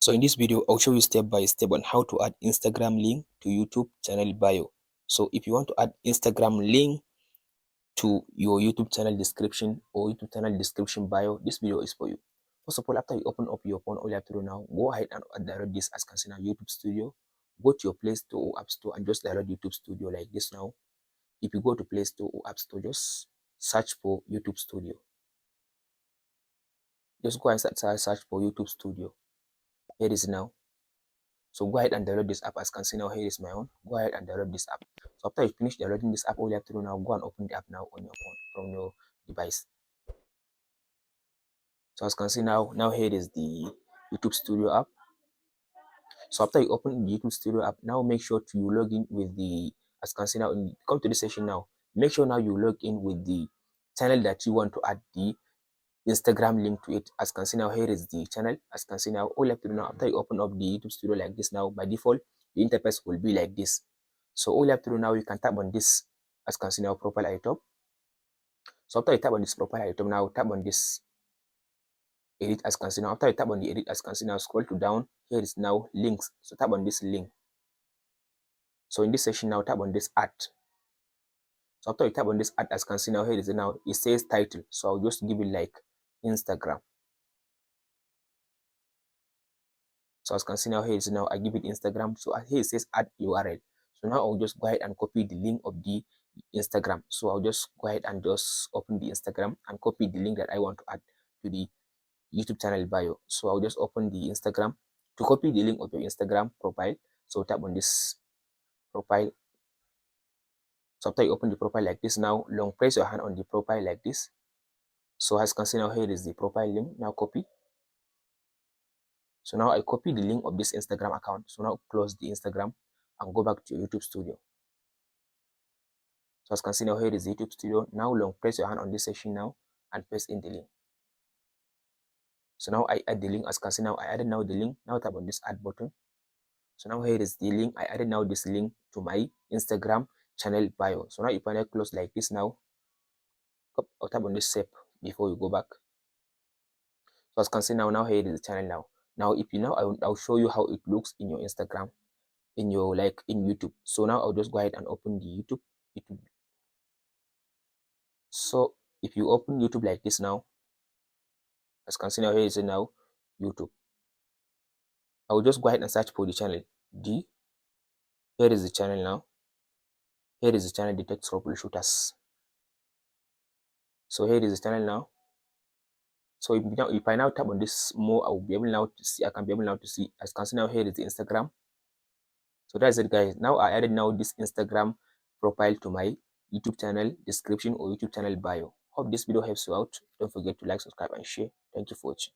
So in this video, I'll show you step by step on how to add Instagram link to YouTube channel bio. So if you want to add Instagram link to your YouTube channel description or YouTube channel description bio, this video is for you. First of all, after you open up your phone, all you have to do now, go ahead and download this as can see now YouTube Studio. Go to your Play Store or App Store and just download YouTube Studio like this now. If you go to Play Store or App Store, just search for YouTube Studio. Just go and search for YouTube Studio. Here it is now. So go ahead and download this app. As you can see now, here is my own. Go ahead and download this app. So after you finish downloading this app, all you have to do now, go and open the app now on your phone from your device. So as you can see now here is the YouTube Studio app. So after you open the YouTube Studio app, now make sure to you log in with the, as you can see now, come to this session now. Make sure now you log in with the channel that you want to add the Instagram link to it. As you can see now, here is the channel. As you can see now, all you have to do now, after you open up the YouTube Studio like this now, by default, the interface will be like this. So all you have to do now, you can tap on this, as you can see now, profile at the top. So after you tap on this profile at the top now, tap on this edit, as you can see now. After you tap on the edit, as you can see now, scroll to down. Here is now links. So tap on this link. So in this section now, tap on this add. So after you tap on this add, as you can see now, here is it now. It says title. So I'll just give it like Instagram. So as you can see now, here is now I give it Instagram. So here it says add URL. So now I'll just go ahead and copy the link of the Instagram. So I'll just go ahead and just open the Instagram and copy the link that I want to add to the YouTube channel bio. So I'll just open the Instagram to copy the link of your Instagram profile. So tap on this profile. So after you open the profile like this now, long press your hand on the profile like this. So as you can see now, here is the profile link. Now copy. So now I copy the link of this Instagram account. So now close the Instagram and go back to your YouTube Studio. So as you can see now, here is the YouTube Studio. Now long press your hand on this section now and paste in the link. So now I add the link. As you can see now, I added now the link. Now tap on this add button. So now here is the link. I added now this link to my Instagram channel bio. So now if I close like this now, I'll tap on this save before you go back. So as you can see now here is the channel now. Now if you know, I'll show you how it looks in your Instagram, in your in YouTube. So now I'll just go ahead and open the YouTube. So if you open YouTube like this now, as you can see now, here is it now, YouTube. I will just go ahead and search for the channel D. Here is the channel now. Here is the channel Detect Troubleshooters. So here is the channel now. So if I now tap on this more, I will be able now to see. I can be able now to see. As you can see now, here is the Instagram. So that's it, guys. Now I added now this Instagram profile to my YouTube channel description or YouTube channel bio. Hope this video helps you out. Don't forget to like, subscribe, and share. Thank you for watching.